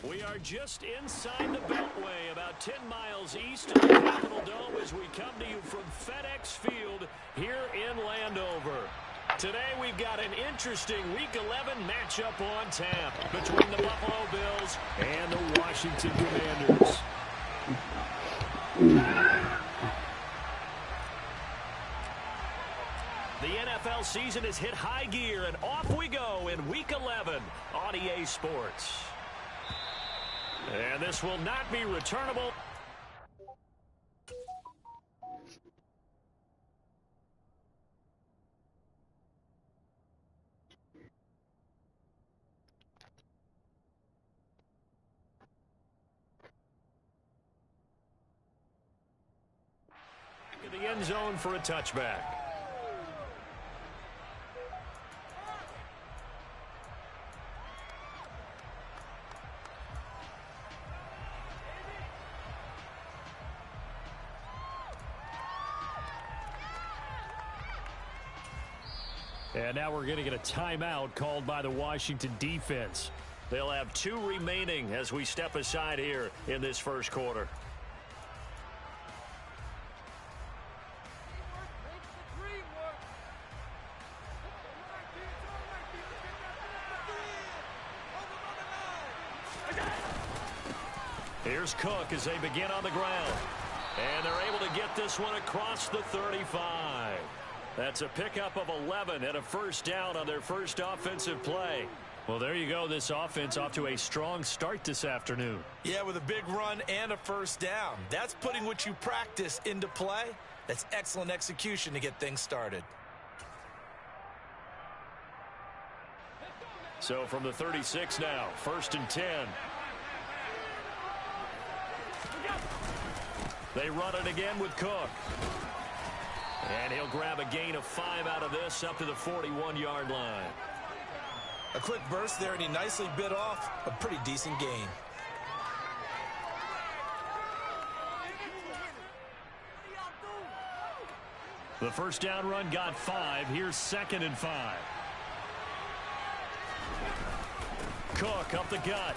We are just inside the Beltway, about 10 miles east of the Capitol Dome as we come to you from FedEx Field here in Landover. Today we've got an interesting Week 11 matchup on tap between the Buffalo Bills and the Washington Commanders. The NFL season has hit high gear, and off we go in Week 11 on EA Sports. And this will not be returnable. In the end zone for a touchback. And now we're going to get a timeout called by the Washington defense. They'll have 2 remaining as we step aside here in this first quarter. Here's Cook as they begin on the ground. And they're able to get this one across the 35. That's a pickup of 11 and a first down on their first offensive play. Well, there you go. This offense off to a strong start this afternoon. Yeah, with a big run and a first down. That's putting what you practice into play. That's excellent execution to get things started. So from the 36 now, 1st and 10. They run it again with Cook. And he'll grab a gain of 5 out of this up to the 41-yard line. A quick burst there, and he nicely bit off a pretty decent gain. The first down run got 5. Here's 2nd and 5. Cook up the gut.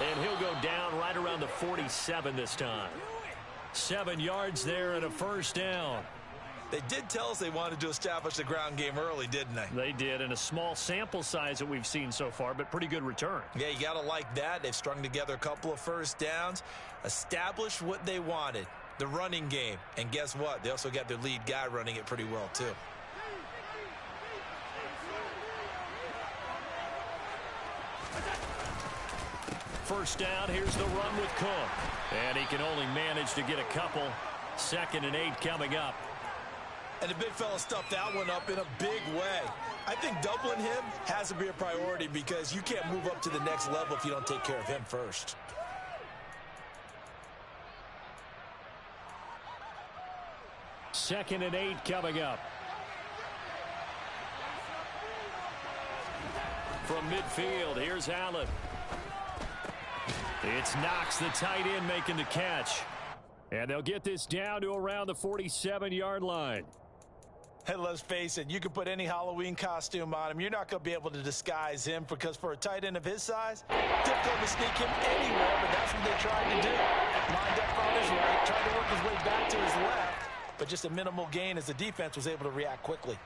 And he'll go down right around the 47 this time. 7 yards there and a first down. They did tell us they wanted to establish the ground game early, didn't they? They did, and a small sample size that we've seen so far, but pretty good return. Yeah, you got to like that. They've strung together a couple of first downs, established what they wanted, the running game. And guess what? They also got their lead guy running it pretty well, too. First down, here's the run with Cook. And he can only manage to get a couple. 2nd and 8 coming up. And the big fella stuffed that one up in a big way. I think doubling him has to be a priority because you can't move up to the next level if you don't take care of him first. Second and 8 coming up. From midfield, here's Allen. It's Knox, the tight end, making the catch. And they'll get this down to around the 47-yard line. Hey, let's face it, you can put any Halloween costume on him. You're not going to be able to disguise him because for a tight end of his size, difficult to sneak him anywhere, but that's what they tried to do. Lined up on his right, tried to work his way back to his left, but just a minimal gain as the defense was able to react quickly.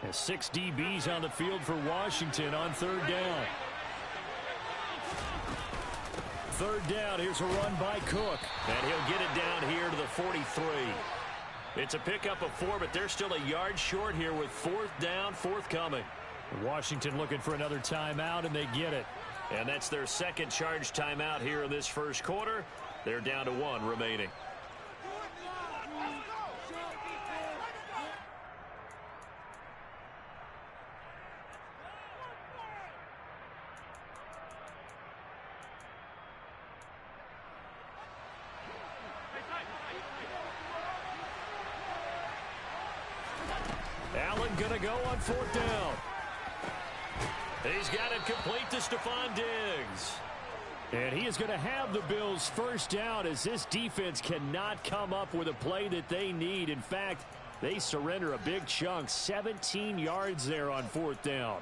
And 6 DBs on the field for Washington on 3rd down. 3rd down, here's a run by Cook. And he'll get it down here to the 43. It's a pickup of 4, but they're still a yard short here with 4th down, forthcoming. Washington looking for another timeout, and they get it. And that's their 2nd charge timeout here in this first quarter. They're down to 1 remaining. Allen going to go on 4th down. He's got it complete to Stephon Diggs. And he is going to have the Bills first down as this defense cannot come up with a play that they need. In fact, they surrender a big chunk, 17 yards there on fourth down.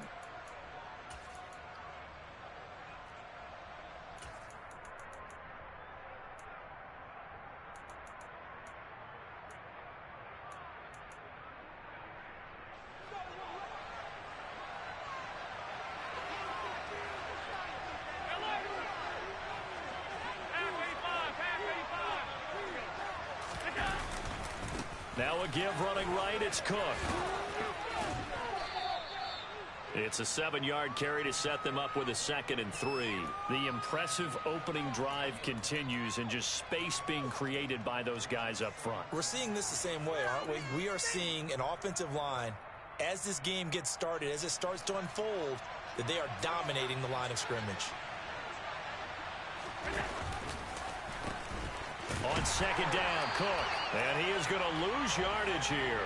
Now a give running right, it's Cook. It's a 7-yard carry to set them up with a 2nd and 3. The impressive opening drive continues and just space being created by those guys up front. We're seeing this the same way, aren't we? We are seeing an offensive line, as this game gets started, as it starts to unfold, that they are dominating the line of scrimmage. On 2nd down, Cook. And he is going to lose yardage here.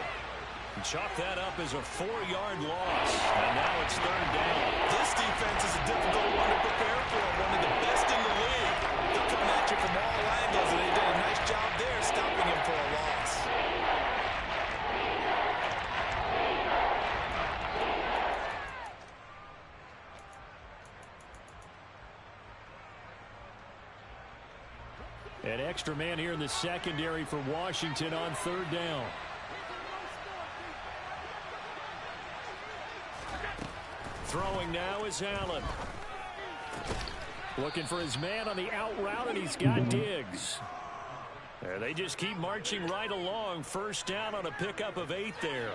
Chalk that up as a 4-yard loss. And now it's 3rd down. This defense is a difficult one to prepare for. One of the best in the league. They'll come at you from all angles, and they did a nice job there stopping him for a loss. An extra man here in the secondary for Washington on 3rd down. Throwing now is Allen. Looking for his man on the out route, and he's got Diggs. They just keep marching right along. First down on a pickup of 8 there.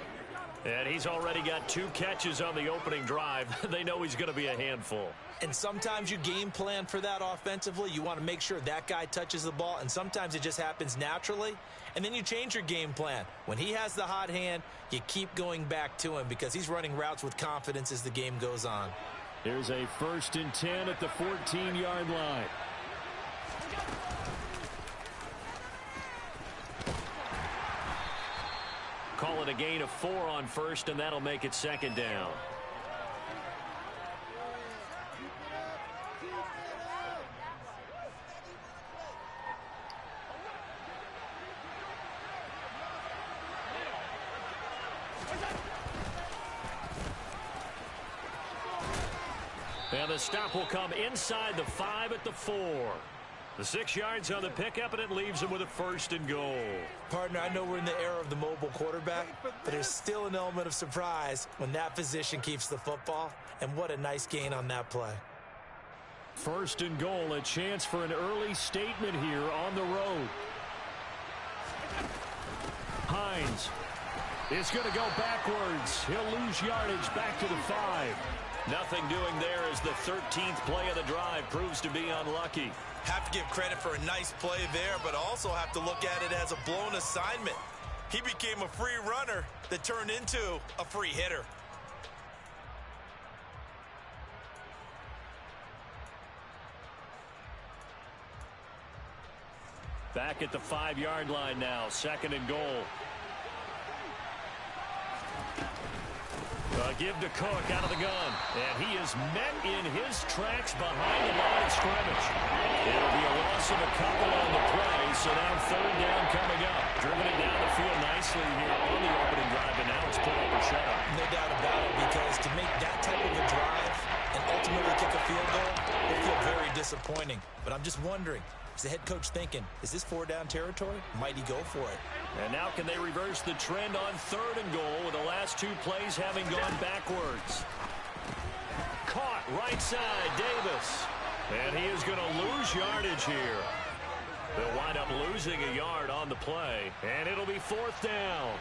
And he's already got 2 catches on the opening drive. They know he's going to be a handful. And sometimes you game plan for that offensively. You want to make sure that guy touches the ball, and sometimes it just happens naturally. And then you change your game plan. When he has the hot hand, you keep going back to him because he's running routes with confidence as the game goes on. Here's a 1st and 10 at the 14-yard line. Call it a gain of 4 on 1st, and that'll make it 2nd down. And the stop will come inside the 5 at the 4. The 6 yards on the pickup, and it leaves him with a 1st and goal. Partner, I know we're in the era of the mobile quarterback, but there's still an element of surprise when that position keeps the football. And what a nice gain on that play. 1st and goal, a chance for an early statement here on the road. Hines is going to go backwards. He'll lose yardage back to the 5. Nothing doing there as the 13th play of the drive proves to be unlucky. Have to give credit for a nice play there, but also have to look at it as a blown assignment. He became a free runner that turned into a free hitter. Back at the 5-yard line now, 2nd and goal. Give to Cook out of the gun. And he is met in his tracks behind the line of scrimmage. It'll be a loss of a couple on the play, so now 3rd down coming up. Driven it down the field nicely here on the opening drive, and now it's pull up or shut up. No doubt about it, because to make that type of a drive and ultimately kick a field goal will feel very disappointing. But I'm just wondering, is the head coach thinking, is this 4-down territory? Might he go for it? And now can they reverse the trend on 3rd and goal with the last 2 plays having gone backwards? Caught right side, Davis. And he is going to lose yardage here. They'll wind up losing a yard on the play, and it'll be 4th down.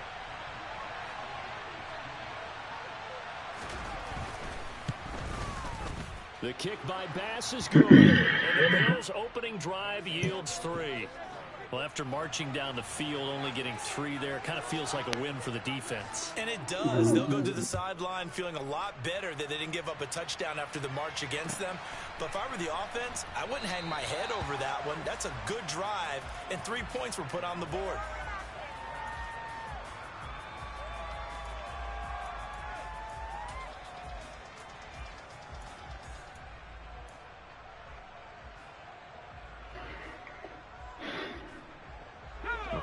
The kick by Bass is good, and the Bills' opening drive yields 3. Well, after marching down the field, only getting 3 there, kind of feels like a win for the defense. And it does. They'll go to the sideline feeling a lot better that they didn't give up a touchdown after the march against them. But if I were the offense, I wouldn't hang my head over that one. That's a good drive, and 3 points were put on the board.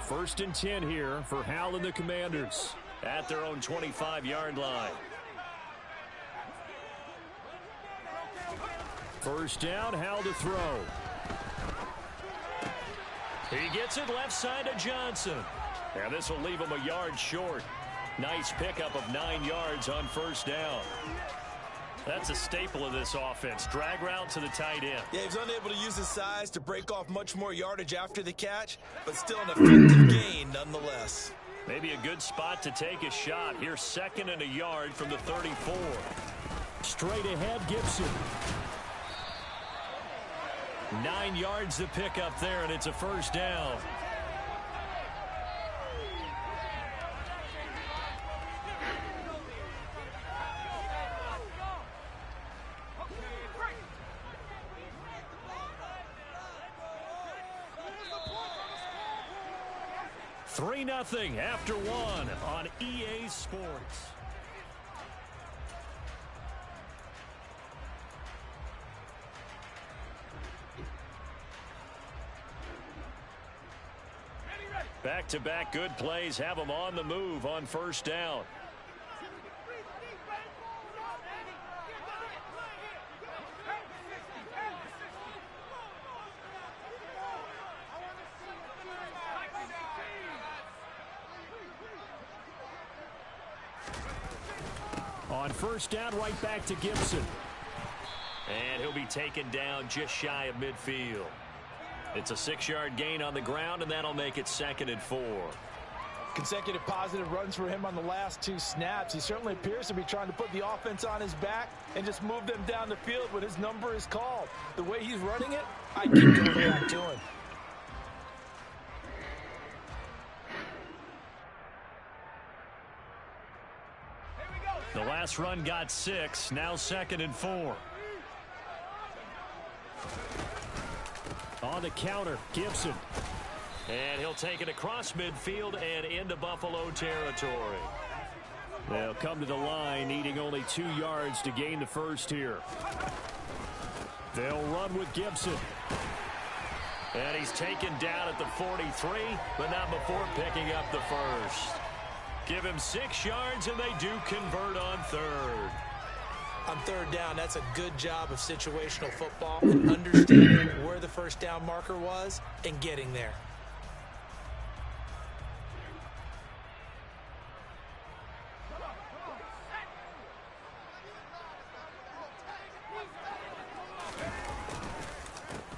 1st and 10 here for Hal and the Commanders at their own 25-yard line. 1st down, Hal to throw. He gets it left side to Johnson. And this will leave him a yard short. Nice pickup of 9 yards on 1st down. That's a staple of this offense. Drag route to the tight end. Yeah, he's unable to use his size to break off much more yardage after the catch, but still an effective gain nonetheless. Maybe a good spot to take a shot. Here's 2nd and a yard from the 34. Straight ahead, Gibson. 9 yards to pick up there, and it's a 1st down. Three 3-0 after 1 on EA Sports. Back-to-back good plays have them on the move on 1st down. On 1st down, right back to Gibson. And he'll be taken down just shy of midfield. It's a 6-yard gain on the ground, and that'll make it 2nd and 4. Consecutive positive runs for him on the last 2 snaps. He certainly appears to be trying to put the offense on his back and just move them down the field when his number is called. The way he's running it, I keep going back to him. The last run got 6, now 2nd and 4. On the counter, Gibson. And he'll take it across midfield and into Buffalo territory. They'll come to the line, needing only 2 yards to gain the 1st here. They'll run with Gibson. And he's taken down at the 43, but not before picking up the 1st. Give him 6 yards, and they do convert on 3rd. On 3rd down, that's a good job of situational football and understanding where the 1st down marker was and getting there.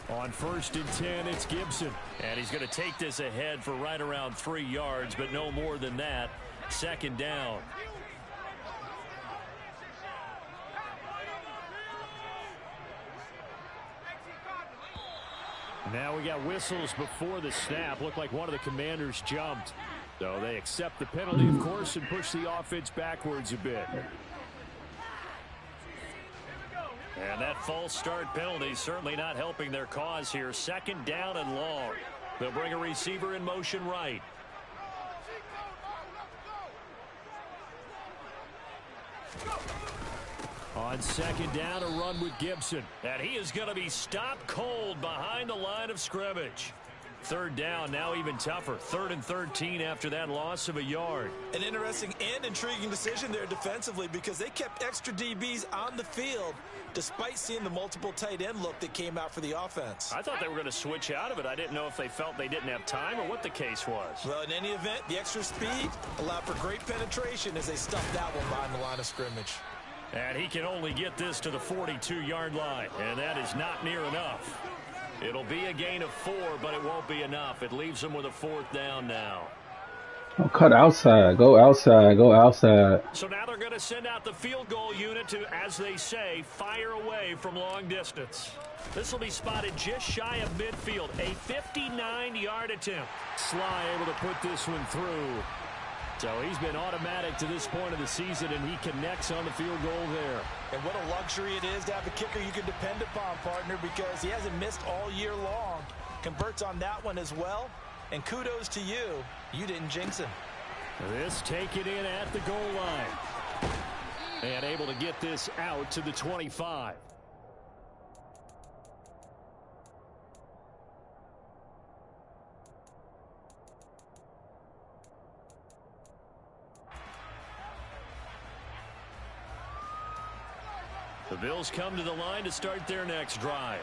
On 1st and 10, it's Gibson. And he's going to take this ahead for right around 3 yards, but no more than that. 2nd down. Now we got whistles before the snap. Looked like one of the Commanders jumped. So they accept the penalty, of course, and push the offense backwards a bit. And that false start penalty certainly not helping their cause here. 2nd down and long. They'll bring a receiver in motion right. On 2nd down, a run with Gibson. And he is going to be stopped cold behind the line of scrimmage. 3rd down, now even tougher. 3rd and 13 after that loss of a yard. An interesting and intriguing decision there defensively because they kept extra DBs on the field despite seeing the multiple tight end look that came out for the offense. I thought they were going to switch out of it. I didn't know if they felt they didn't have time or what the case was. Well, in any event, the extra speed allowed for great penetration as they stuffed that one behind the line of scrimmage. And he can only get this to the 42-yard line, and that is not near enough. It'll be a gain of 4, but it won't be enough. It leaves him with a 4th down now. Oh, cut outside. Go outside. Go outside. So now they're going to send out the field goal unit to, as they say, fire away from long distance. This will be spotted just shy of midfield. A 59-yard attempt. Sly able to put this one through. So he's been automatic to this point of the season, and he connects on the field goal there. And what a luxury it is to have a kicker you can depend upon, partner, because he hasn't missed all year long. Converts on that one as well. And kudos to you. You didn't jinx him. This taken in at the goal line. And able to get this out to the 25. Bills come to the line to start their next drive.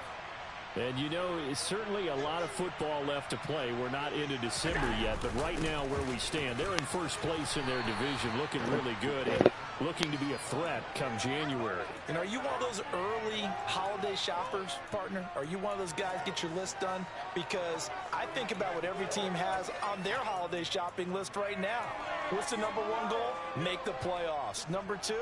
And, you know, it's certainly a lot of football left to play. We're not into December yet, but right now where we stand, they're in first place in their division, looking really good and looking to be a threat come January. And are you one of those early holiday shoppers, partner? Are you one of those guys get your list done? Because I think about what every team has on their holiday shopping list right now. What's the number one goal? Make the playoffs. Number two,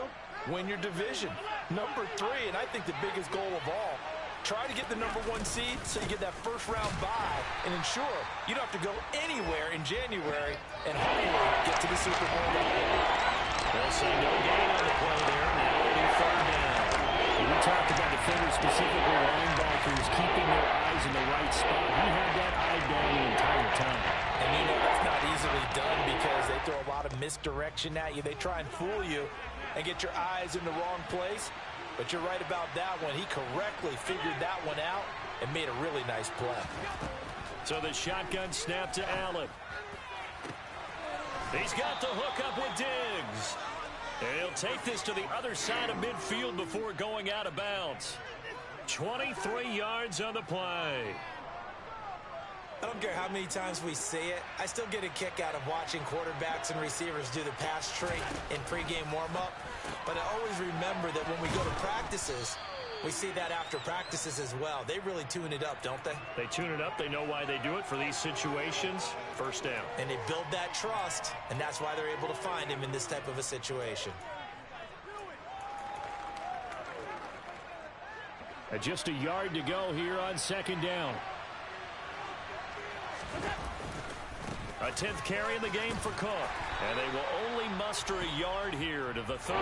win your division. Number three, and I think the biggest goal of all, try to get the number one seed so you get that first round bye and ensure you don't have to go anywhere in January and hopefully get to the Super Bowl. They'll say no gain on the play there. Now it'll be third down. We talked about defenders, specifically linebackers, keeping their eyes in the right spot. He had that eye down the entire time. And you know that's not easily done because they throw a lot of misdirection at you. They try and fool you and get your eyes in the wrong place. But you're right about that one. He correctly figured that one out and made a really nice play. So the shotgun snap to Allen. He's got the hook up with Diggs. And he'll take this to the other side of midfield before going out of bounds. 23 yards on the play. I don't care how many times we see it. I still get a kick out of watching quarterbacks and receivers do the pass tree in pregame warm-up. But I always remember that when we go to practices, we see that after practices as well. They really tune it up, don't they? They tune it up. They know why they do it for these situations. First down. And they build that trust, and that's why they're able to find him in this type of a situation. Just a yard to go here on second down. A 10th carry in the game for Cook. And they will only muster a yard here to the 38.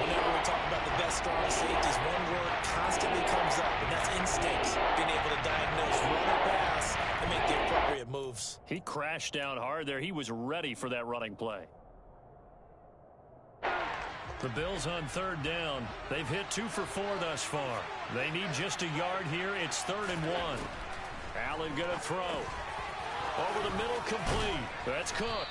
Whenever we talk about the best strong safeties, one word constantly comes up, and that's instincts. Being able to diagnose run or pass and make the appropriate moves. He crashed down hard there. He was ready for that running play. The Bills on third down. They've hit 2 for 4 thus far. They need just a yard here. It's 3rd and 1. Allen going to throw. Over the middle, complete. That's Cook.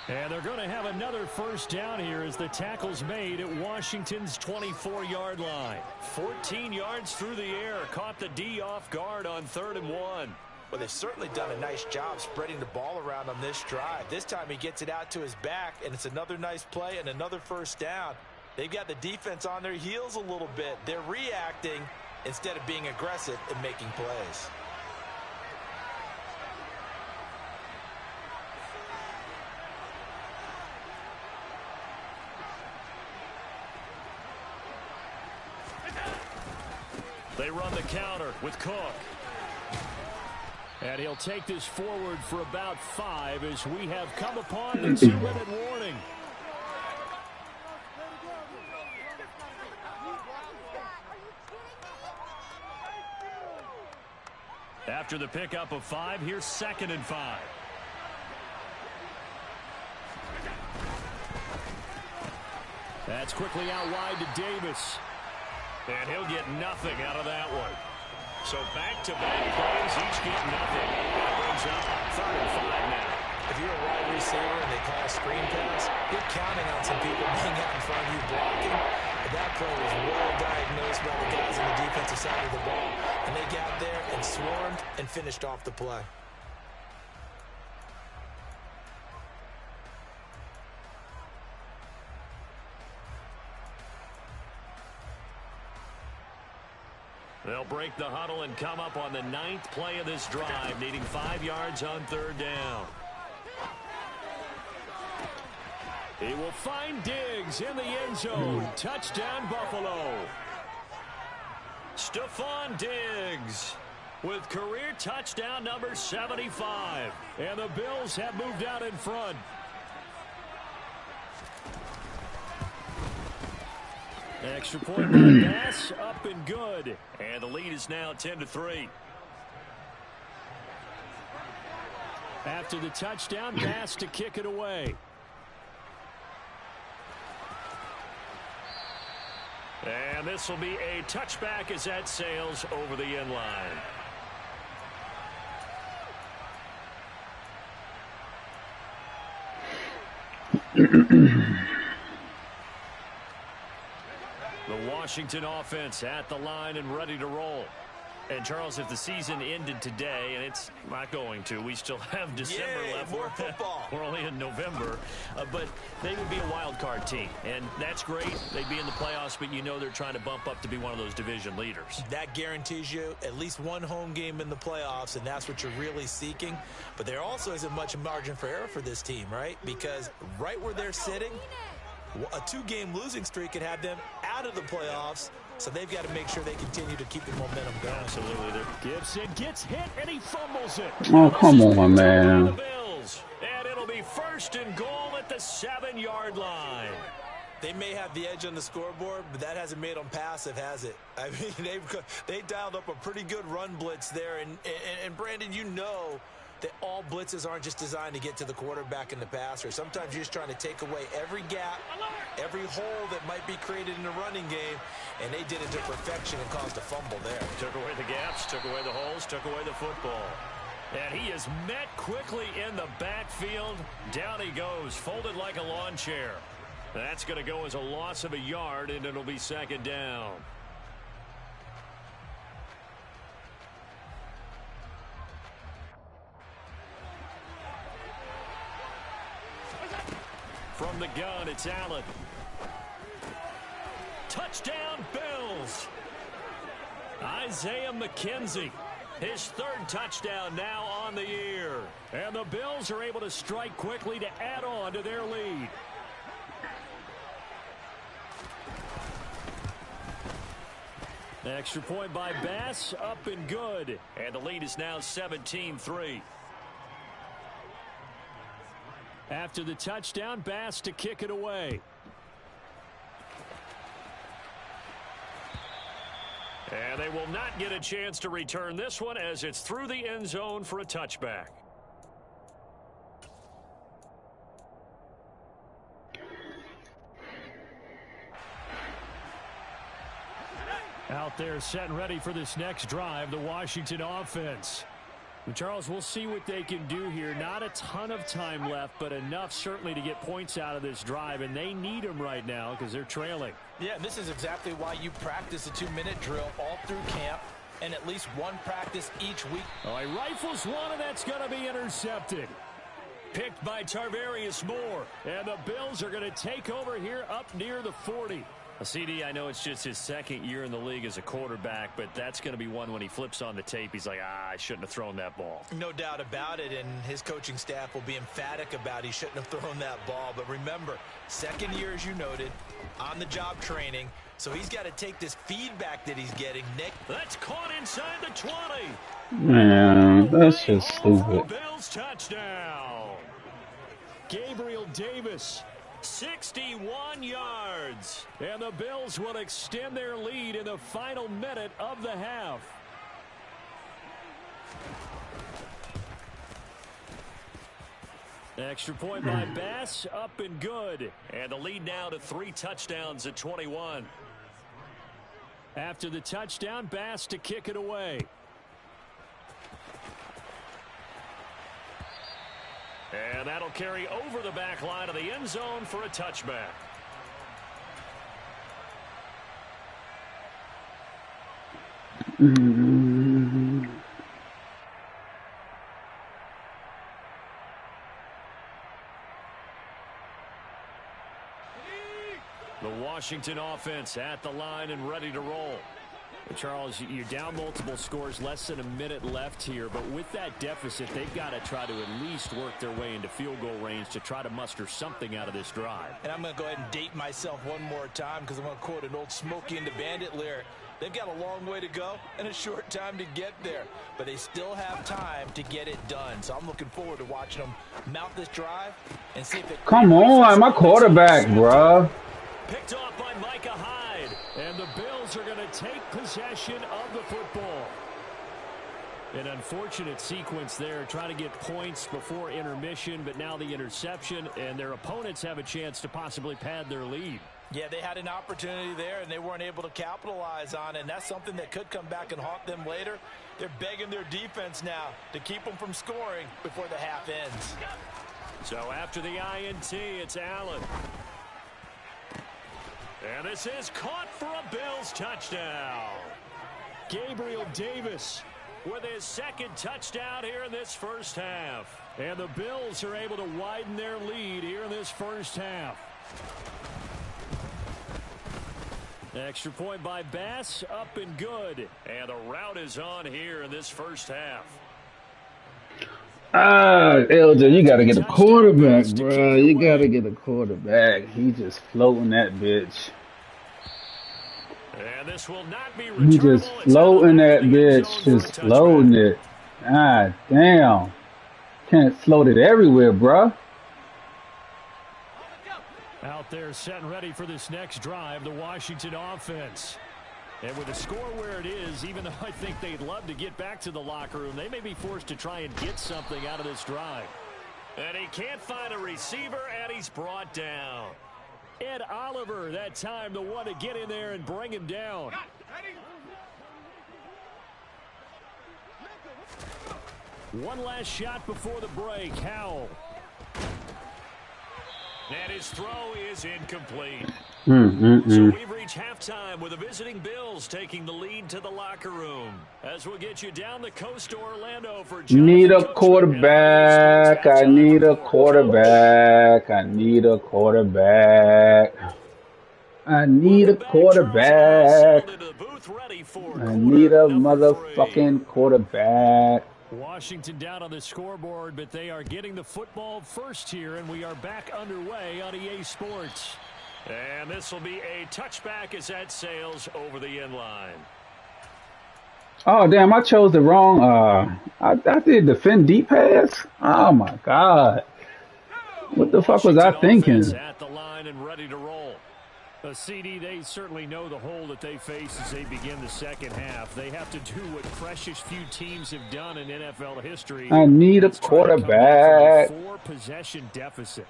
And they're going to have another first down here as the tackle's made at Washington's 24-yard line. 14 yards through the air. Caught the D off guard on 3rd and 1. Well, they've certainly done a nice job spreading the ball around on this drive. This time he gets it out to his back, and it's another nice play and another first down. They've got the defense on their heels a little bit. They're reacting instead of being aggressive and making plays. They run the counter with Cook. And he'll take this forward for about 5 as we have come upon the 2-minute warning. After the pickup of 5, here's 2nd and 5. That's quickly out wide to Davis. And he'll get nothing out of that one. So back-to-back plays, each get nothing. That brings up 3rd and 5 now. If you're a wide receiver and they call a screen pass, you're counting on some people being out in front of you blocking. But that play was well diagnosed by the guys on the defensive side of the ball. And they got there and swarmed and finished off the play. They'll break the huddle and come up on the 9th play of this drive, needing 5 yards on 3rd down. He will find Diggs in the end zone. Touchdown, Buffalo. Stephon Diggs with career touchdown number 75. And the Bills have moved out in front. Extra point by Bass, up and good. And the lead is now 10-3. After the touchdown, Bass to kick it away. And this will be a touchback as that sails over the end line. The Washington offense at the line and ready to roll. And, Charles, if the season ended today, and it's not going to, we still have December left. More football. We're only in November. But they would be a wild card team, and that's great. They'd be in the playoffs, but you know they're trying to bump up to be one of those division leaders. That guarantees you at least one home game in the playoffs, and that's what you're really seeking. But there also isn't much margin for error for this team, right? Because right where they're sitting, a 2-game losing streak could have them out of the playoffs. So they've got to make sure they continue to keep the momentum going. Absolutely. Gibson gets hit, and he fumbles it. Oh, come on, man. The Bills, and it'll be 1st and goal at the 7-yard line. They may have the edge on the scoreboard, but that hasn't made them passive, has it? I mean, they dialed up a pretty good run blitz there. And Brandon, you know that all blitzes aren't just designed to get to the quarterback and the passer. Sometimes you're just trying to take away every gap, every hole that might be created in the running game, and they did it to perfection and caused a fumble there. Took away the gaps, took away the holes, took away the football. And he is met quickly in the backfield. Down he goes, folded like a lawn chair. That's going to go as a loss of a yard, and it'll be 2nd down. From the gun, it's Allen. Touchdown, Bills. Isaiah McKenzie, his 3rd touchdown now on the year. And the Bills are able to strike quickly to add on to their lead. Extra point by Bass, up and good. And the lead is now 17-3. After the touchdown, Bass to kick it away. And they will not get a chance to return this one as it's through the end zone for a touchback. Out there set and ready for this next drive, the Washington offense. Charles, we'll see what they can do here. Not a ton of time left, but enough certainly to get points out of this drive, and they need them right now because they're trailing. Yeah, this is exactly why you practice a 2-minute drill all through camp and at least one practice each week. Oh, he rifles one, and that's going to be intercepted. Picked by Tarvarius Moore, and the Bills are going to take over here up near the 40. CD, I know it's just his 2nd year in the league as a quarterback, but that's going to be one when he flips on the tape. He's like, I shouldn't have thrown that ball. No doubt about it, and his coaching staff will be emphatic about he shouldn't have thrown that ball. But remember, 2nd year, as you noted, on-the-job training, so he's got to take this feedback that he's getting. Nick, that's caught inside the 20. Man, that's just stupid. Bills touchdown. Gabriel Davis. 61 yards. And the Bills will extend their lead in the final minute of the half. Extra point by Bass, up and good. And the lead now to 3 touchdowns at 21. After the touchdown, Bass to kick it away. And that'll carry over the back line of the end zone for a touchback. The Washington offense at the line and ready to roll. Charles, you're down multiple scores, less than a minute left here, but with that deficit, they've got to try to at least work their way into field goal range to try to muster something out of this drive. And I'm going to go ahead and date myself one more time because I'm going to quote an old Smokey and the Bandit lyric. They've got a long way to go and a short time to get there, but they still have time to get it done. So I'm looking forward to watching them mount this drive and see if it... Come on, my quarterback, bruh. Picked off by Micah Hyde, and the Bills are going to take possession of the football. An unfortunate sequence there, trying to get points before intermission, but now the interception, and their opponents have a chance to possibly pad their lead. Yeah, they had an opportunity there, and they weren't able to capitalize on it, and that's something that could come back and haunt them later. They're begging their defense now to keep them from scoring before the half ends. So after the INT, it's Allen. And this is caught for a Bills touchdown. Gabriel Davis with his second touchdown here in this first half. And the Bills are able to widen their lead here in this first half. Extra point by Bass, up and good. And the route is on here in this first half. LJ, you got to get a quarterback, bro. You got to get a quarterback. He just floating that bitch. And this will not be He just floating that bitch. Just floating it. God damn. Can't float it everywhere, bro. Out there set and ready for this next drive, the Washington offense. And with the score where it is, even though I think they'd love to get back to the locker room, they may be forced to try and get something out of this drive. And he can't find a receiver, and he's brought down. Ed Oliver, that time, the one to get in there and bring him down. One last shot before the break. Howell. And his throw is incomplete. So we've reached halftime with the visiting Bills taking the lead to the locker room. As we'll get you down the coast to Orlando for Need a quarterback. I need a quarterback. I need a quarterback. I need a quarterback. I need a motherfucking quarterback. Washington down on the scoreboard, but they are getting the football first here, and we are back underway on EA Sports. And this will be a touchback as that sails over the end line. Oh, damn, I chose the wrong. I did defend deep pass. Oh, my God. What the fuck was I thinking? At the line and ready to roll. A CD, they certainly know the hole that they face as they begin the second half. They have to do what precious few teams have done in NFL history. I need a quarterback. 4-possession deficit.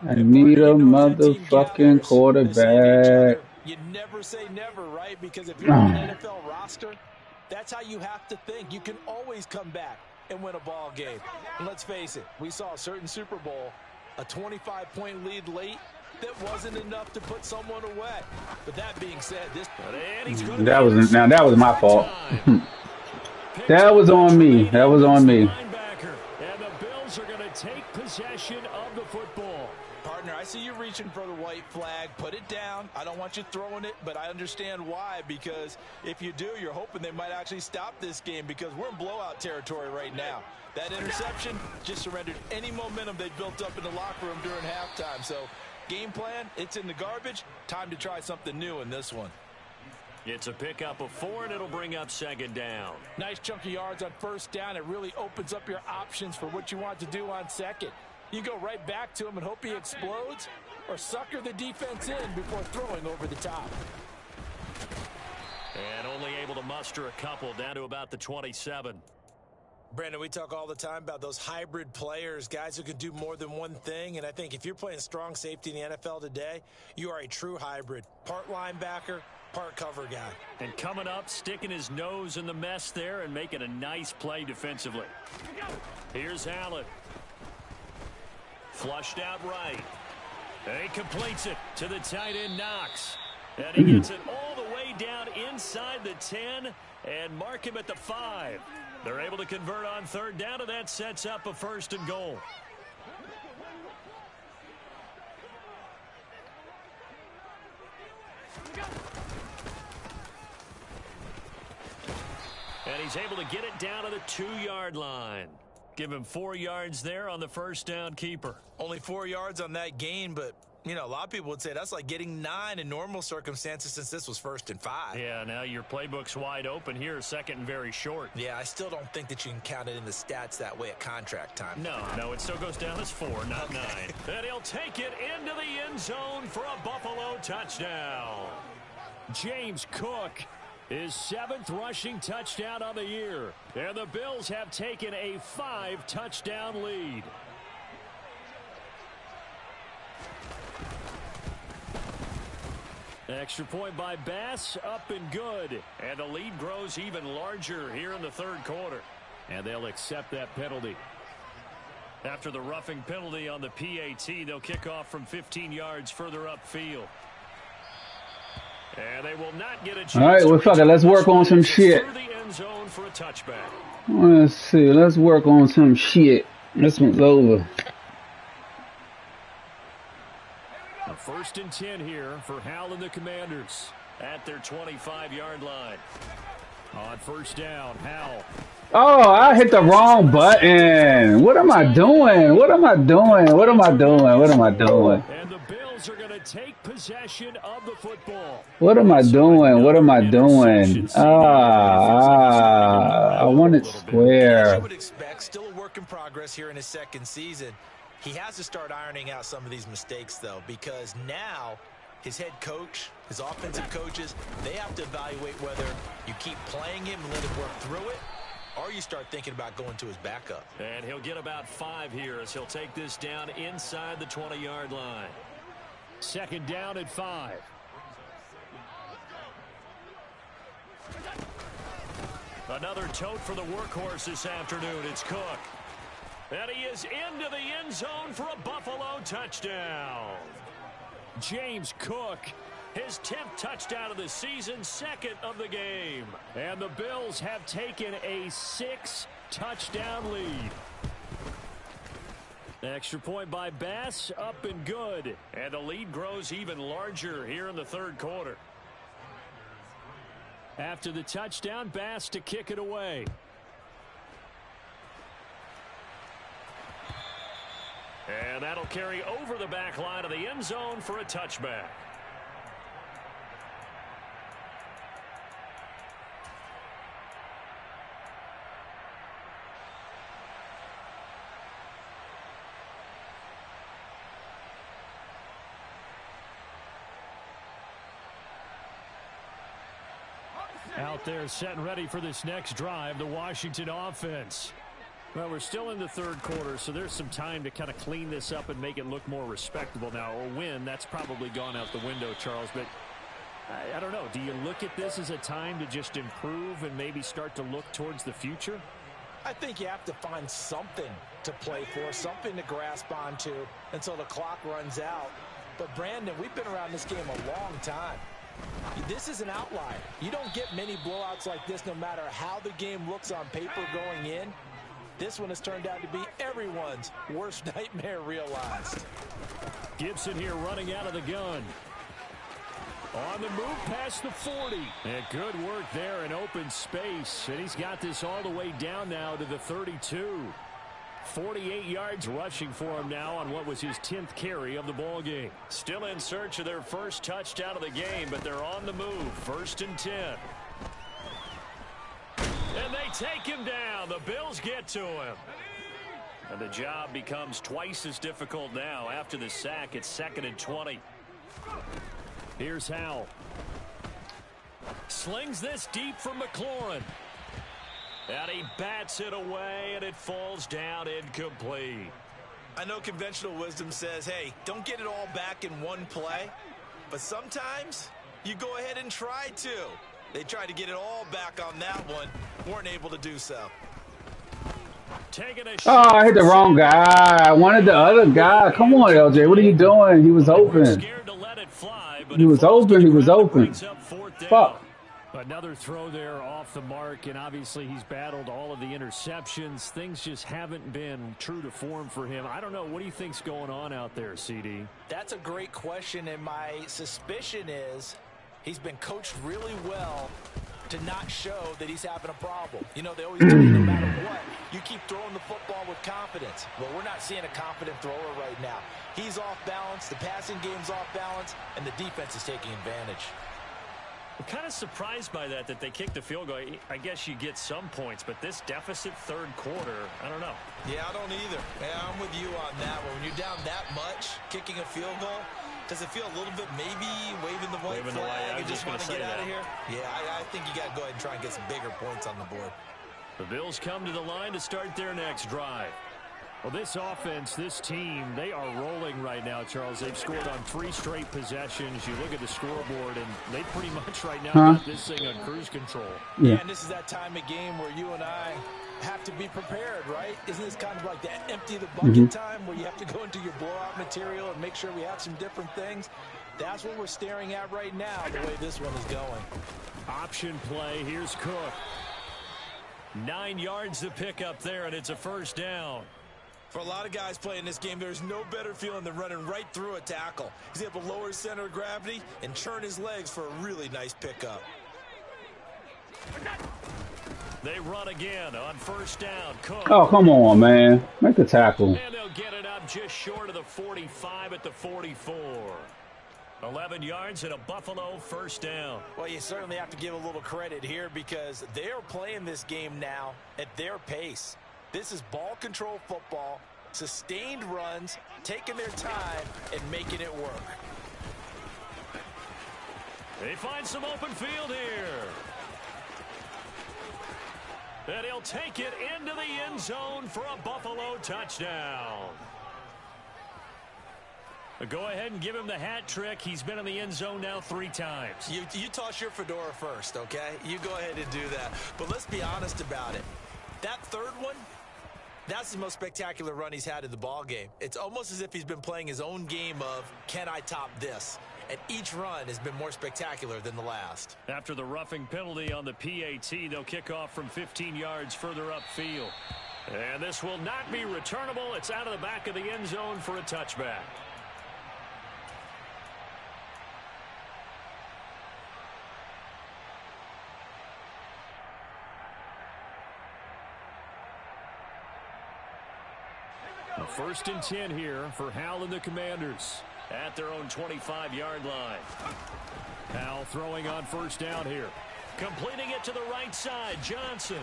I need a motherfucking quarterback. You never say never, right? Because if you're on an NFL roster, that's how you have to think. You can always come back and win a ball game. And let's face it, we saw a certain Super Bowl, a 25-point lead late. That wasn't enough to put someone away. But that being said, that was my fault. That was on me. That was on me. And the Bills are going to take possession of the football. Partner, I see you reaching for the white flag. Put it down. I don't want you throwing it, but I understand why. Because if you do, you're hoping they might actually stop this game because we're in blowout territory right now. That interception just surrendered any momentum they built up in the locker room during halftime. So game plan, it's in the garbage. Time to try something new in this one. It's a pickup of 4, and it'll bring up second down. Nice chunk of yards on first down. It really opens up your options for what you want to do on second. You go right back to him and hope he explodes, or sucker the defense in before throwing over the top. And only able to muster a couple down to about the 27. Brandon, we talk all the time about those hybrid players, guys who can do more than one thing. And I think if you're playing strong safety in the NFL today, you are a true hybrid. Part linebacker, part cover guy. And coming up, sticking his nose in the mess there and making a nice play defensively. Here's Allen. Flushed out right. And he completes it to the tight end Knox. And he gets it all the way down inside the 10 and mark him at the 5. They're able to convert on third down, and that sets up a 1st and goal. And he's able to get it down to the 2-yard line. Give him 4 yards there on the first down keeper. Only 4 yards on that gain, but you know, a lot of people would say that's like getting 9 in normal circumstances since this was 1st and 5. Yeah, now your playbook's wide open here, 2nd and very short. Yeah, I still don't think that you can count it in the stats that way at contract time. No, it still goes down as 4, not 9. And he'll take it into the end zone for a Buffalo touchdown. James Cook, his 7th rushing touchdown of the year. And the Bills have taken a 5-touchdown lead. Extra point by Bass, up and good. And the lead grows even larger here in the 3rd quarter. And they'll accept that penalty. After the roughing penalty on the PAT, they'll kick off from 15 yards further upfield. And they will not get a chance. All right, well, fuck it. Let's work on some shit. Through the end zone for a touchback. Let's see. Let's work on some shit. This one's over. A 1st and 10 here for Hal and the Commanders at their 25-yard line. On 1st down, Hal. Oh, I hit the wrong button. What am I doing? What am I doing? What am I doing? What am I doing? And the Bills are going to take possession of the football. What am I doing? What am I doing? I want it square. As you would expect, still a work in progress here in his 2nd season. He has to start ironing out some of these mistakes, though, because now his head coach, his offensive coaches, they have to evaluate whether you keep playing him and let him work through it, or you start thinking about going to his backup. And he'll get about 5 here as he'll take this down inside the 20-yard line. 2nd down at 5. Another tote for the workhorse this afternoon. It's Cook. And he is into the end zone for a Buffalo touchdown. James Cook, his 10th touchdown of the season, 2nd of the game. And the Bills have taken a 6-touchdown lead. Extra point by Bass, up and good. And the lead grows even larger here in the 3rd quarter. After the touchdown, Bass to kick it away. And that'll carry over the back line of the end zone for a touchback. Out there set and ready for this next drive, the Washington offense. Well, we're still in the 3rd quarter, so there's some time to kind of clean this up and make it look more respectable now. A win, that's probably gone out the window, Charles. But I don't know. Do you look at this as a time to just improve and maybe start to look towards the future? I think you have to find something to play for, something to grasp onto until the clock runs out. But, Brandon, we've been around this game a long time. This is an outlier. You don't get many blowouts like this no matter how the game looks on paper going in. This one has turned out to be everyone's worst nightmare realized. Gibson here running out of the gun. On the move past the 40. And good work there in open space. And he's got this all the way down now to the 32. 48 yards rushing for him now on what was his 10th carry of the ball game. Still in search of their first touchdown of the game, but they're on the move. 1st and 10. And they take him down. The Bills get to him. And the job becomes twice as difficult now. After the sack, it's 2nd and 20. Here's Howell. Slings this deep from McLaurin. And he bats it away, and it falls down incomplete. I know conventional wisdom says, hey, don't get it all back in one play. But sometimes you go ahead and try to. They tried to get it all back on that one. Weren't able to do so. Oh, I hit the wrong guy. I wanted the other guy. Come on, LJ. What are you doing? He was open. He was open. He was open. Fuck. Another throw there off the mark, and obviously he's battled all of the interceptions. Things just haven't been true to form for him. I don't know. What do you think's going on out there, CD? That's a great question, and my suspicion is he's been coached really well to not show that he's having a problem. You know, they always tell you no matter what, you keep throwing the football with confidence. Well, we're not seeing a confident thrower right now. He's off balance, the passing game's off balance, and the defense is taking advantage. I'm kind of surprised by that they kicked the field goal. I guess you get some points, but this deficit 3rd quarter, I don't know. Yeah, I don't either. Yeah, I'm with you on that one. When you're down that much, kicking a field goal, does it feel a little bit maybe waving the white flag and just want to get out of here? Yeah, I think you got to go ahead and try and get some bigger points on the board. The Bills come to the line to start their next drive. Well, this offense, this team, they are rolling right now, Charles. They've scored on 3 straight possessions. You look at the scoreboard, and they pretty much right now got this thing on cruise control. Yeah, and this is that time of game where you and I have to be prepared, right? Isn't this kind of like that empty the bucket time where you have to go into your blowout material and make sure we have some different things? That's what we're staring at right now, the way this one is going. Option play. Here's Cook. 9 yards to pick up there, and it's a first down. For a lot of guys playing this game, there's no better feeling than running right through a tackle. He's able to lower his center of gravity and churn his legs for a really nice pickup. They run again on first down. Cook. Oh, come on, man. Make the tackle. And they'll get it up just short of the 45 at the 44. 11 yards and a Buffalo first down. Well, you certainly have to give a little credit here because they're playing this game now at their pace. This is ball control football, sustained runs, taking their time and making it work. They find some open field here. And he'll take it into the end zone for a Buffalo touchdown. Go ahead and give him the hat trick. He's been in the end zone now 3 times. You toss your fedora first, okay? You go ahead and do that. But let's be honest about it. That third one, that's the most spectacular run he's had in the ball game. It's almost as if he's been playing his own game of, can I top this? And each run has been more spectacular than the last. After the roughing penalty on the PAT, they'll kick off from 15 yards further upfield. And this will not be returnable. It's out of the back of the end zone for a touchback. First and 10 here for Howell and the Commanders at their own 25-yard line. Howell throwing on first down here. Completing it to the right side, Johnson.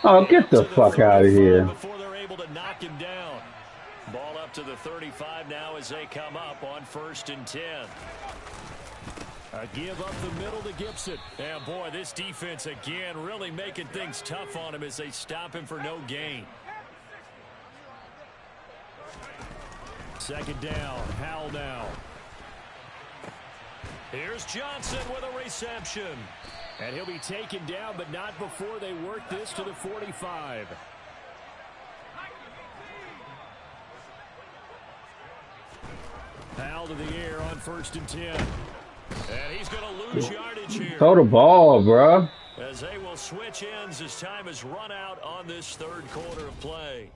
Oh, get the fuck out of here. Before they're able to knock him down. Ball up to the 35 now as they come up on first and 10. A give up the middle to Gibson. And boy, this defense again really making things tough on him as they stop him for no gain. Second down, Howell now. Here's Johnson with a reception. And he'll be taken down, but not before they work this to the 45. Howell to the air on first and 10. And he's going to lose yardage here. Throw the ball, bro. As they will switch ends as time has run out on this third quarter of play.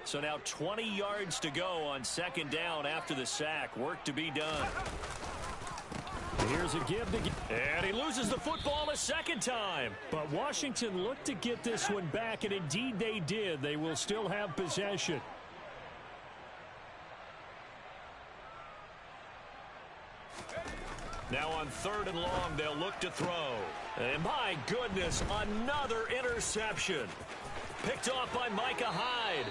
So now 20 yards to go on second down after the sack. Work to be done. Here's a give to and he loses the football a second time. But Washington looked to get this one back, and indeed they did. They will still have possession. Now on third and long, they'll look to throw. And my goodness, another interception. Picked off by Micah Hyde.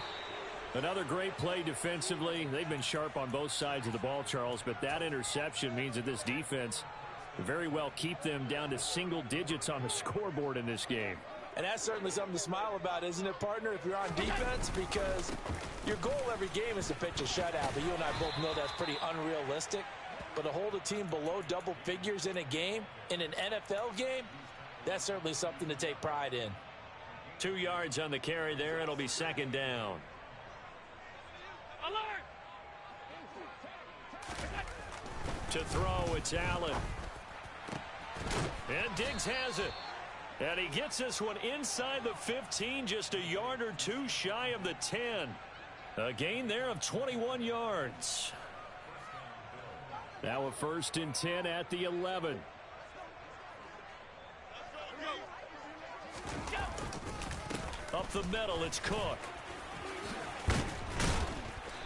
Another great play defensively. They've been sharp on both sides of the ball, Charles, but that interception means that this defense very well keep them down to single digits on the scoreboard in this game. And that's certainly something to smile about, isn't it, partner, if you're on defense? Because your goal every game is to pitch a shutout, but you and I both know that's pretty unrealistic. But to hold a team below double figures in a game, in an NFL game, that's certainly something to take pride in. 2 yards on the carry there. It'll be second down. To throw, it's Allen. And Diggs has it. And he gets this one inside the 15, just a yard or two shy of the 10. A gain there of 21 yards. Now a first and 10 at the 11. Up the middle, it's Cook.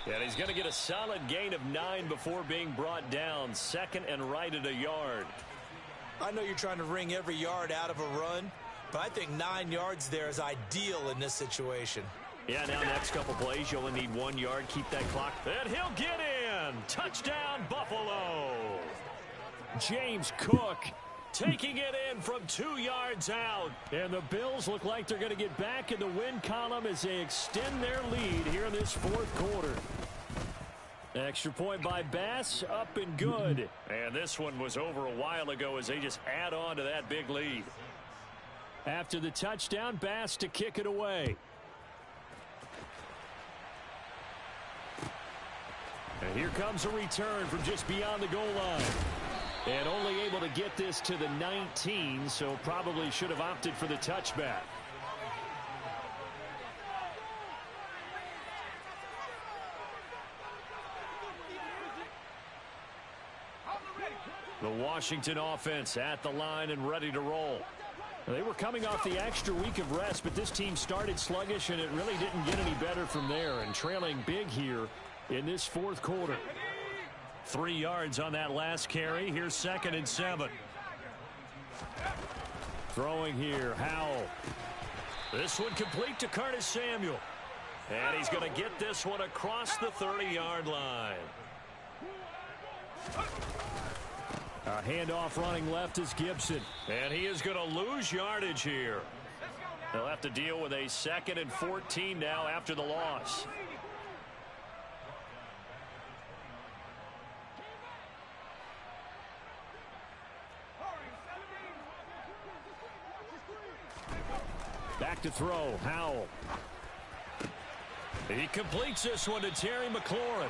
And he's going to get a solid gain of 9 before being brought down. Second and right at a yard. I know you're trying to wring every yard out of a run, but I think 9 yards there is ideal in this situation. Yeah, now next couple plays, you only need 1 yard. Keep that clock. And he'll get in. Touchdown, Buffalo. James Cook taking it in from 2 yards out. And the Bills look like they're going to get back in the win column as they extend their lead here in this fourth quarter. Extra point by Bass, up and good. And this one was over a while ago as they just add on to that big lead. After the touchdown, Bass to kick it away. And here comes a return from just beyond the goal line. And only able to get this to the 19, so probably should have opted for the touchback. The Washington offense at the line and ready to roll. They were coming off the extra week of rest, but this team started sluggish, and it really didn't get any better from there, and trailing big here in this fourth quarter. 3 yards on that last carry. Here's 2nd and 7. Throwing here, Howell. This one complete to Curtis Samuel. And he's going to get this one across the 30-yard line. A handoff running left is Gibson. And he is going to lose yardage here. They'll have to deal with a 2nd and 14 now after the loss. Back to throw, Howell. He completes this one to Terry McLaurin.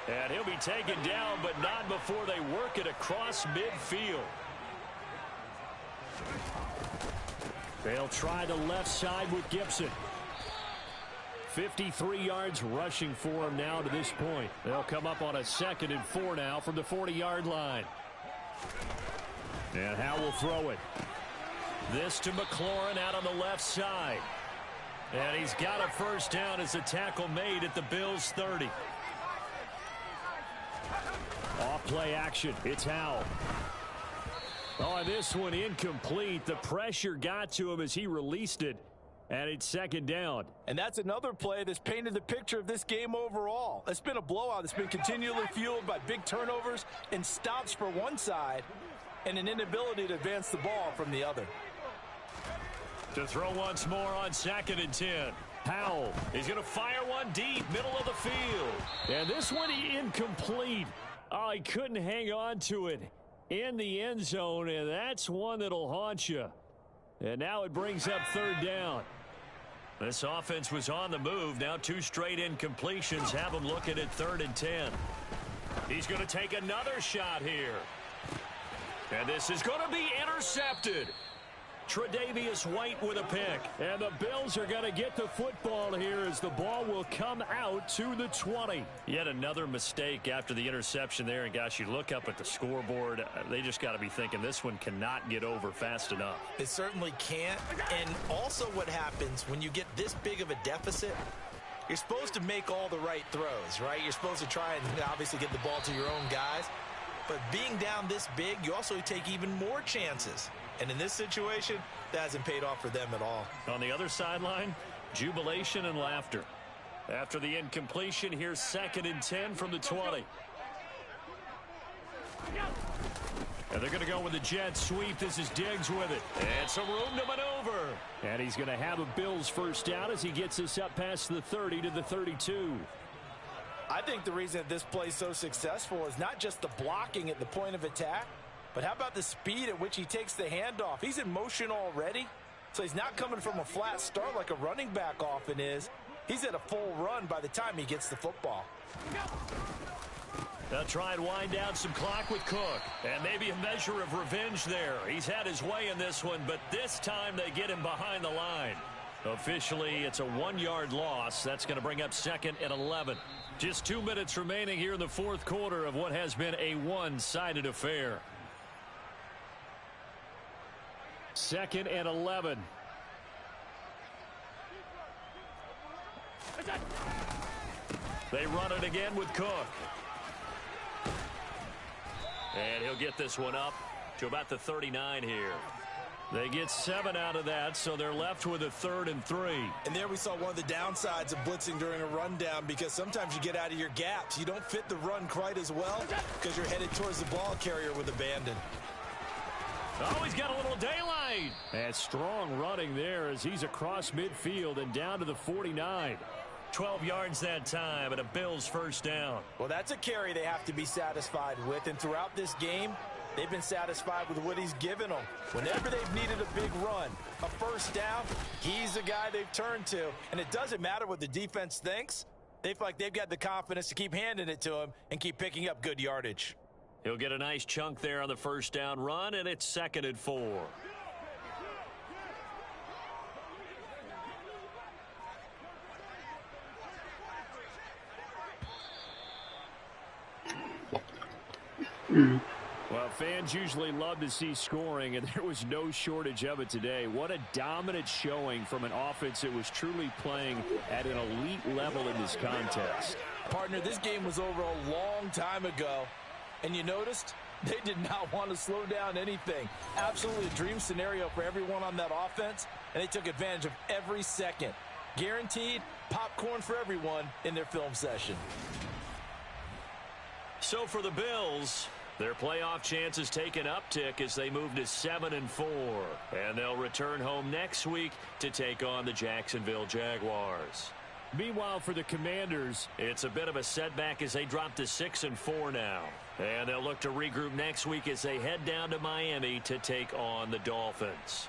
And he'll be taken down, but not before they work it across midfield. They'll try the left side with Gibson. 53 yards rushing for him now to this point. They'll come up on a 2nd and 4 now from the 40-yard line. And Howell will throw it. This to McLaurin out on the left side. And he's got a first down as the tackle made at the Bills' 30. Off play action. It's Howell. Oh, this one incomplete. The pressure got to him as he released it. And it's 2nd down. And that's another play that's painted the picture of this game overall. It's been a blowout that's been continually fueled by big turnovers and stops for one side and an inability to advance the ball from the other. To throw once more on 2nd and 10. Howell is going to fire one deep, middle of the field. And this one incomplete. Oh, he couldn't hang on to it in the end zone, and that's one that'll haunt you. And now it brings up 3rd down. This offense was on the move. Now 2 straight incompletions have them looking at 3rd and 10. He's going to take another shot here. And this is going to be intercepted. Tre'Davious White with a pick. And the Bills are going to get the football here as the ball will come out to the 20. Yet another mistake after the interception there. And, gosh, you look up at the scoreboard. They just got to be thinking this one cannot get over fast enough. It certainly can't. And also what happens when you get this big of a deficit, you're supposed to make all the right throws, right? You're supposed to try and obviously get the ball to your own guys. But being down this big, you also take even more chances. And in this situation, that hasn't paid off for them at all. On the other sideline, jubilation and laughter. After the incompletion, here's 2nd and 10 from the 20. And they're going to go with the jet sweep. This is Diggs with it. And some room to maneuver. And he's going to have a Bills first down as he gets this up past the 30 to the 32. I think the reason that this play is so successful is not just the blocking at the point of attack, but how about the speed at which he takes the handoff? He's in motion already, so he's not coming from a flat start like a running back often is. He's at a full run by the time he gets the football. They'll try and wind down some clock with Cook. And maybe a measure of revenge there. He's had his way in this one, but this time they get him behind the line. Officially, it's a 1-yard loss. That's going to bring up 2nd and 11. Just 2 minutes remaining here in the fourth quarter of what has been a one-sided affair. 2nd and 11. They run it again with Cook. And he'll get this one up to about the 39 here. They get 7 out of that, so they're left with a 3rd and 3. And there we saw one of the downsides of blitzing during a rundown, because sometimes you get out of your gaps. You don't fit the run quite as well because you're headed towards the ball carrier with abandon. Oh, he's got a little daylight. And strong running there as he's across midfield and down to the 49. 12 yards that time and a Bills first down. Well, that's a carry they have to be satisfied with. And throughout this game, they've been satisfied with what he's given them. Whenever they've needed a big run, a first down, he's the guy they've turned to. And it doesn't matter what the defense thinks. They feel like they've got the confidence to keep handing it to him and keep picking up good yardage. He'll get a nice chunk there on the first down run, and it's 2nd and 4. Well, fans usually love to see scoring, and there was no shortage of it today. What a dominant showing from an offense that was truly playing at an elite level in this contest. Partner, this game was over a long time ago, and you noticed they did not want to slow down anything. Absolutely a dream scenario for everyone on that offense, and they took advantage of every second. Guaranteed popcorn for everyone in their film session. So for the Bills, their playoff chances take an uptick as they move to 7 and 4. And they'll return home next week to take on the Jacksonville Jaguars. Meanwhile, for the Commanders, it's a bit of a setback as they drop to 6 and 4 now. And they'll look to regroup next week as they head down to Miami to take on the Dolphins.